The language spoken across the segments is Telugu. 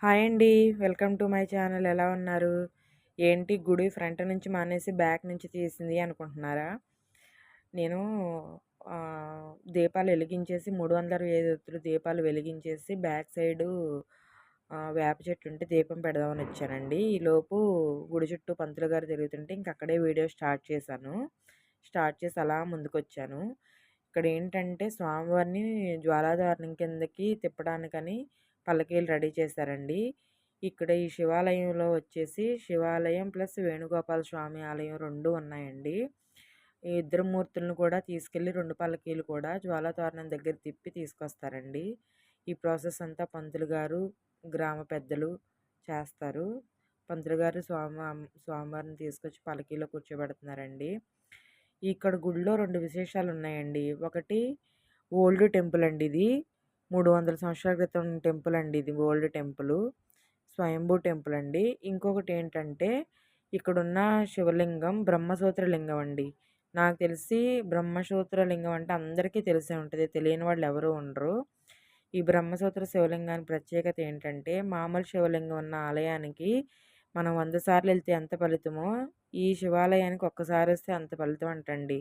హాయ్ అండి. Welcome to my channel. ఎలా ఉన్నారు? ఏంటి గుడి ఫ్రంట్ నుంచి మానేసి బ్యాక్ నుంచి తీసింది అనుకుంటున్నారా? నేను దీపాలు వెలిగించేసి 365 ఒత్తులు దీపాలు వెలిగించేసి బ్యాక్ సైడు వేప చెట్టు ఉంటే దీపం పెడదామని వచ్చానండి. ఈలోపు గుడి చుట్టూ పంతులు గారు తిరుగుతుంటే ఇంక అక్కడే వీడియో స్టార్ట్ చేశాను. స్టార్ట్ చేసి అలా ముందుకొచ్చాను. ఇక్కడ ఏంటంటే స్వామివారిని జ్వాలాధారణం కిందకి తిప్పడానికని పల్లకీలు రెడీ చేశారండి. ఇక్కడ ఈ శివాలయంలో వచ్చేసి శివాలయం ప్లస్ వేణుగోపాల స్వామి ఆలయం 2 ఉన్నాయండి. ఈ ఇద్దరు మూర్తులను కూడా తీసుకెళ్ళి 2 పల్లకీలు కూడా జ్వాలాతోరణం దగ్గర తిప్పి తీసుకొస్తారండి. ఈ ప్రాసెస్ అంతా పంతులు గారు, గ్రామ పెద్దలు చేస్తారు. పంతులు గారు స్వామివారిని తీసుకొచ్చి పల్లకీలో కూర్చోబెడుతున్నారండి. ఇక్కడ గుడిలో 2 విశేషాలున్నాయండి. ఒకటి ఓల్డ్ టెంపుల్ అండి ఇది. 300 సంవత్సరాల క్రితం టెంపుల్ అండి ఇది. Old temple. స్వయంభూ టెంపుల్ అండి. ఇంకొకటేంటంటే ఇక్కడున్న శివలింగం బ్రహ్మసూత్ర లింగం అండి. నాకు తెలిసి బ్రహ్మసూత్ర లింగం అంటే అందరికీ తెలిసే ఉంటది. తెలియని వాళ్ళు ఎవరు ఉండరు. ఈ బ్రహ్మసూత్ర శివలింగానికి ప్రత్యేకత ఏంటంటే మామూలు శివలింగం ఉన్న ఆలయానికి మనం 100 సార్లు వెళ్తే ఎంత ఫలితమో ఈ శివాలయానికి ఒక్కసారి వస్తే అంత ఫలితం అంటండి.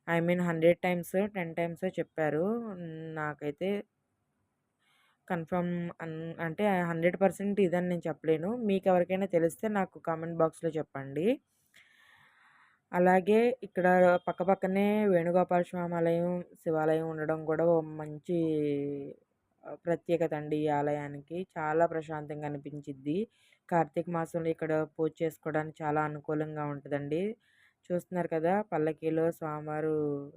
ఐ మీన్ 100 టైమ్స్ 10 టైమ్సో చెప్పారు. నాకైతే కన్ఫర్మ్ అంటే 100% ఇదని నేను చెప్పలేను. మీకెవరికైనా తెలిస్తే నాకు కామెంట్ బాక్స్‌లో చెప్పండి. అలాగే ఇక్కడ పక్కపక్కనే వేణుగోపాల స్వామి ఆలయం, శివాలయం ఉండడం కూడా ఓ మంచి ప్రత్యేకత అండి ఈ ఆలయానికి. చాలా ప్రశాంతంగా అనిపించిద్ది. కార్తీక మాసంలో ఇక్కడ పూజ చేసుకోవడానికి చాలా అనుకూలంగా ఉంటదండి. చూస్తున్నారు కదా! పల్లకీలో స్వామివారు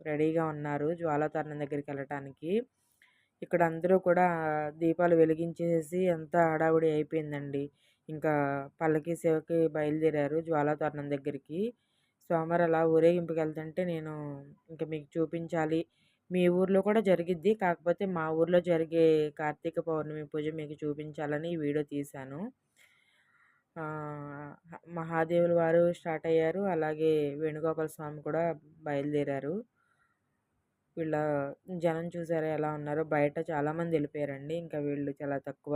రెడీగా ఉన్నారు జ్వాలాతోరణం దగ్గరికెళ్ళటానికి. ఇక్కడ అందరూ కూడా దీపాలు వెలిగించేసి అంతా హడావుడి అయిపోయిందండి. ఇంకా పల్లకీ సేవకి బయలుదేరారు జ్వాలాతోరణం దగ్గరికి. స్వామివారు అలా ఊరేగింపుకెళ్తుంటే నేను ఇంక మీకు చూపించాలి. మీ ఊర్లో కూడా జరిగిద్ది. కాకపోతే మా ఊర్లో జరిగే కార్తీక పౌర్ణమి పూజ మీకు చూపించాలని ఈ వీడియో తీశాను. మహాదేవుల వారు స్టార్ట్ అయ్యారు. అలాగే వేణుగోపాల స్వామి కూడా బయలుదేరారు. వీళ్ళ జనం చూసారా ఎలా ఉన్నారో? బయట చాలామంది వెళ్ళిపోయారండి. ఇంకా వీళ్ళు చాలా తక్కువ.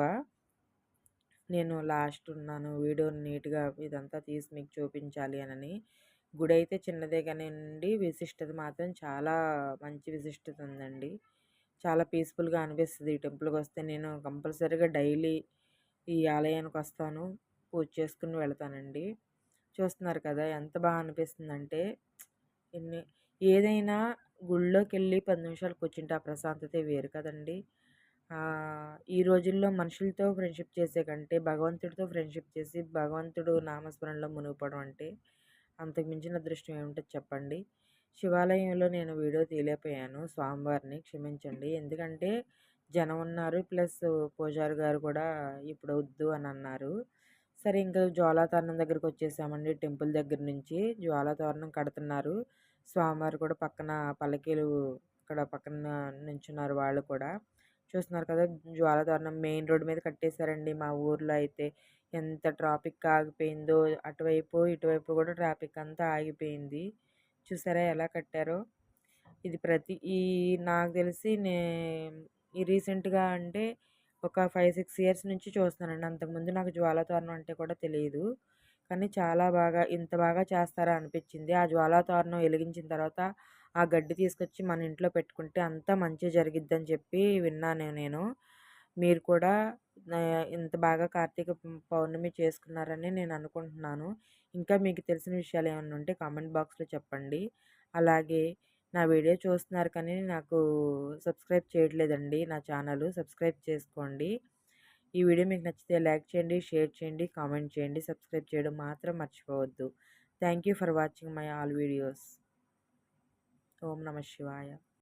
నేను లాస్ట్ ఉన్నాను. వీడియో నీట్‌గా ఇదంతా తీసి మీకు చూపించాలి అనని. గుడైతే చిన్నదే కానియండి, విశిష్టత మాత్రం చాలా మంచి విశిష్టత ఉందండి. చాలా పీస్‌ఫుల్‌గా అనిపిస్తది ఈ టెంపుల్‌కొస్తే. నేను కంపల్సరీగా డైలీ ఈ ఆలయానికొస్తాను. పూజ చేసుకొని వెళ్తానండి. చూస్తున్నారు కదా! ఎంత అనిపిస్తుందంటే ఎన్ని ఏదైనా గుళ్ళోకెళ్ళి 10 నిమిషాలు కూర్చుంటే ఆ ప్రశాంతతే వేరు కదండీ! ఈ రోజుల్లో మనుషులతో ఫ్రెండ్‌షిప్ చేసే కంటే భగవంతుడితో ఫ్రెండ్‌షిప్ చేసి భగవంతుడు నామస్మరణలో మునిగిపోవడం అంటే అంతకు మించిన అదృష్టం ఏముంటది చెప్పండి. శివాలయంలో నేను వీడియో తీయలేకపోయాను స్వామివారిని క్షమించండి. ఎందుకంటే జనం ఉన్నారు. ప్లస్ పూజారి గారు కూడా ఇప్పుడు వద్దు అని అన్నారు. సరే ఇంకా జ్వాలాతోరణం దగ్గరకొచ్చేసామండి. టెంపుల్ దగ్గర నుంచి జ్వాలాతోరణం కడుతున్నారు. స్వామివారు కూడా పక్కన పల్లకీలు ఇక్కడ పక్కన నించున్నారు వాళ్ళు కూడా. చూస్తున్నారు కదా! జ్వాలాతోరణం మెయిన్ రోడ్ మీద కట్టేశారండి మా ఊర్లో అయితే. ఎంత ట్రాఫిక్ ఆగిపోయిందో అటువైపు, ఇటువైపు కూడా ట్రాఫిక్ అంతా ఆగిపోయింది. చూసారా ఎలా కట్టారో? ఇది నాకు తెలిసి ఈ రీసెంట్‌గా అంటే ఒక 5, 6 ఇయర్స్ నుంచి చూస్తున్నానండి. అంతకుముందు నాకు జ్వాలాతోరణం అంటే కూడా తెలీదు. కానీ చాలా బాగా ఇంత బాగా చేస్తారా అనిపిచ్చింది. ఆ జ్వాలాతోరణం ఎలిగించిన తర్వాత ఆ గడ్డి తీసుకొచ్చి మన ఇంట్లో పెట్టుకుంటే అంతా మంచే జరిగిద్దని చెప్పి విన్నాను నేను. మీరు కూడా ఇంత బాగా కార్తీక పౌర్ణమి చేసుకున్నారని నేను అనుకుంటున్నాను. ఇంకా మీకు తెలిసిన విషయాలు ఏమన్నా ఉంటే కామెంట్ బాక్స్‌లో చెప్పండి. అలాగే నా వీడియో చూస్తున్నారు కానీ నాకు సబ్స్క్రైబ్ చేయట్లేదండి నా ఛానల్. సబ్స్క్రైబ్ చేసుకోండి. ఈ వీడియో మీకు నచ్చితే లైక్ చేయండి, షేర్ చేయండి, కామెంట్ చేయండి. సబ్స్క్రైబ్ చేయడం మాత్రం మర్చిపోవద్దు. Thank you for watching my all videos. ఓం నమః శివాయ.